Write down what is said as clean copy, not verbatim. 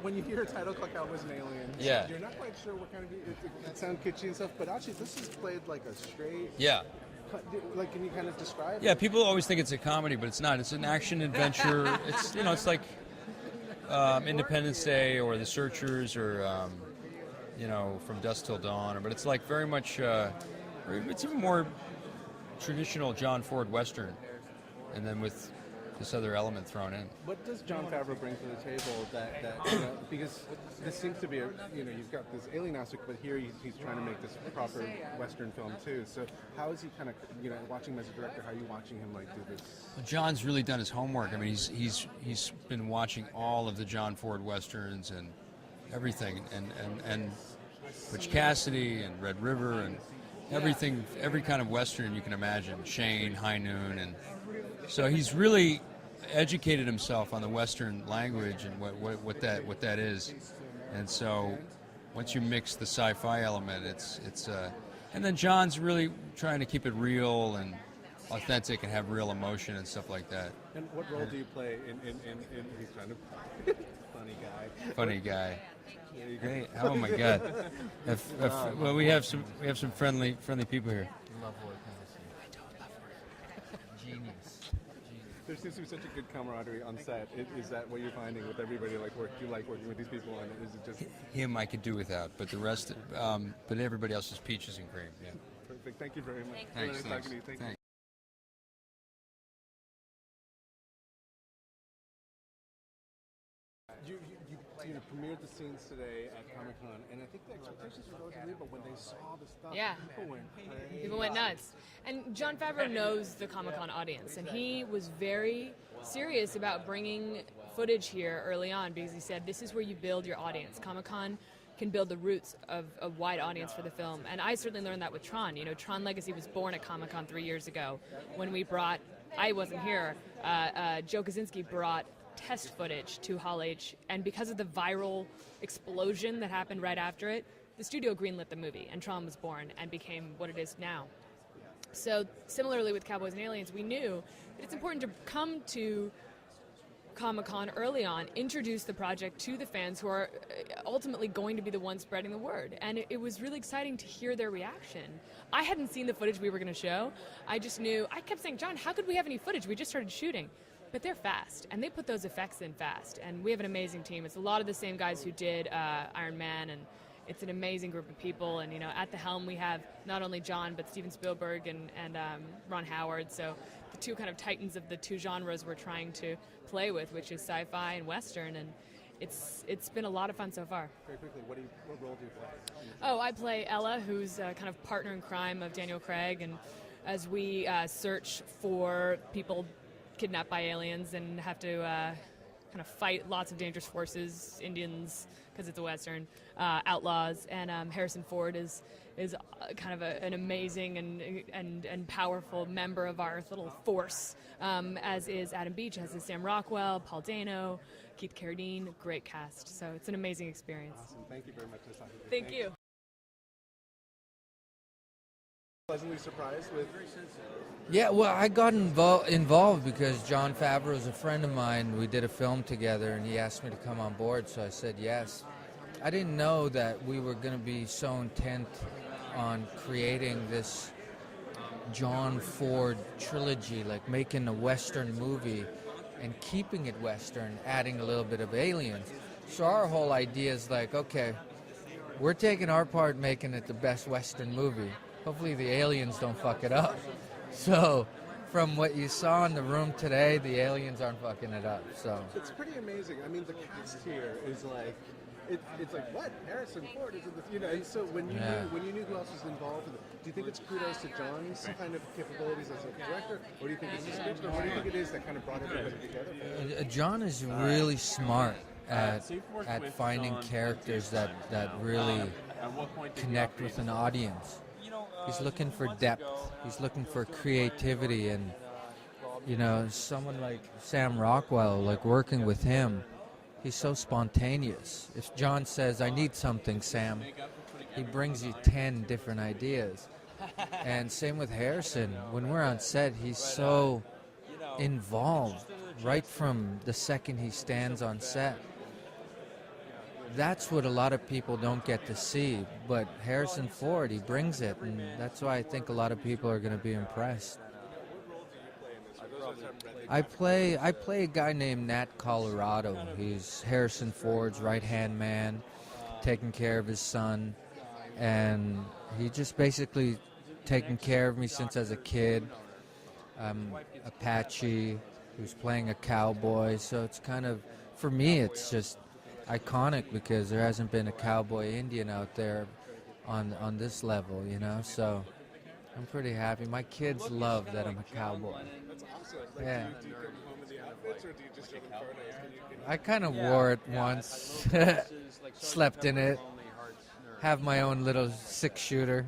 when you hear a title called Cowboys and Aliens, Yeah. you're not quite sure what kind of it sounds kitschy and stuff, but actually this is played like a straight. Yeah. Like, can you kind of describe? Yeah, people always think it's a comedy, but it's not. It's an action adventure. It's it's like Independence Day or The Searchers or From Dusk Till Dawn. But it's like very much. It's even more traditional John Ford Western, and then with this other element thrown in. What does Jon Favreau bring to the table that because this seems to be you've got this alien aspect, but here he's trying to make this proper Western film too. So how is he kind of watching him as a director? How are you watching him like do this? Well, John's really done his homework. I mean, he's been watching all of the John Ford Westerns and everything, and Butch Cassidy and Red River and everything, every kind of Western you can imagine. Shane, High Noon, and so he's really educated himself on the Western language and what that is. And so once you mix the sci-fi element, it's and then John's really trying to keep it real and authentic and have real emotion and stuff like that. And what role do you play in he's kind of funny guy. Funny guy. Hey, oh my God! Well, we have some friendly people here. Love working with you. I don't love working. Genius. There seems to be such a good camaraderie on set. Is that what you're finding with everybody? Like, do you like working with these people, and is it just him? I could do without, but the rest, but everybody else is peaches and cream. Yeah. Perfect. Thank you very much. Thanks. Talking to you. Thank you. You premiered the scenes today at Comic-Con, and I think the expectations were relatively low, but when they saw the stuff, people went crazy. People went nuts. And Jon Favreau knows the Comic-Con audience, and he was very serious about bringing footage here early on because he said this is where you build your audience. Comic-Con can build the roots of a wide audience for the film, and I certainly learned that with Tron. Tron Legacy was born at Comic-Con 3 years ago when we brought, I wasn't here, Joe Kosinski brought test footage to Hall H, and because of the viral explosion that happened right after it, the studio greenlit the movie, and Tron was born and became what it is now. So similarly with Cowboys and Aliens, we knew that it's important to come to Comic-Con early on, introduce the project to the fans who are ultimately going to be the ones spreading the word. And it was really exciting to hear their reaction. I hadn't seen the footage we were going to show. I just knew, I kept saying, John, how could we have any footage? We just started shooting. But they're fast, and they put those effects in fast. And we have an amazing team. It's a lot of the same guys who did Iron Man, and it's an amazing group of people. And at the helm we have not only John, but Steven Spielberg and Ron Howard. So the two kind of titans of the two genres we're trying to play with, which is sci-fi and Western. And it's been a lot of fun so far. Very quickly, what role do you play? Oh, I play Ella, who's kind of partner in crime of Daniel Craig, and as we search for people kidnapped by aliens and have to kind of fight lots of dangerous forces, Indians, because it's a Western, outlaws, and Harrison Ford is kind of an amazing and powerful member of our little force, as is Adam Beach, as is Sam Rockwell, Paul Dano, Keith Carradine, great cast. So it's an amazing experience. Awesome. Thank you very much for this time. Thank you. Pleasantly surprised with. Yeah, well, I got involved because Jon Favreau is a friend of mine. We did a film together, and he asked me to come on board, so I said yes. I didn't know that we were going to be so intent on creating this John Ford trilogy, like making a Western movie and keeping it Western, adding a little bit of aliens. So our whole idea is like, okay, we're taking our part making it the best Western movie. Hopefully the aliens don't fuck it up. So, from what you saw in the room today, the aliens aren't fucking it up. So it's pretty amazing. I mean, the cast here is like, it's like what Harrison Ford is in the And so when you knew who else was involved, do you think it's kudos to John's kind of capabilities as a director, or do you think it's the script, or what do you think it is that kind of brought everybody together? John is really smart at finding characters that really connect with an audience. He's looking for depth. He's looking for creativity, and someone like Sam Rockwell, like working with him, he's so spontaneous. If John says, "I need something, Sam," he brings you 10 different ideas. And same with Harrison. When we're on set, he's so involved right from the second he stands on set. that's what a lot of people don't get to see. But Harrison Ford, he brings it, and that's why I think a lot of people are going to be impressed. I play a guy named Nat Colorado. He's Harrison Ford's right-hand man, taking care of his son, and he just basically taken care of me since as a kid. Apache, who's playing a cowboy, so it's kind of, for me, it's just iconic because there hasn't been a cowboy Indian out there on this level, you know, so I'm pretty happy. My kids love that I'm a cowboy. That's awesome. Like, Yeah. do you come home in the outfits, or do you just show them photos? I kind of wore it once, slept in it, have my own little 6-shooter.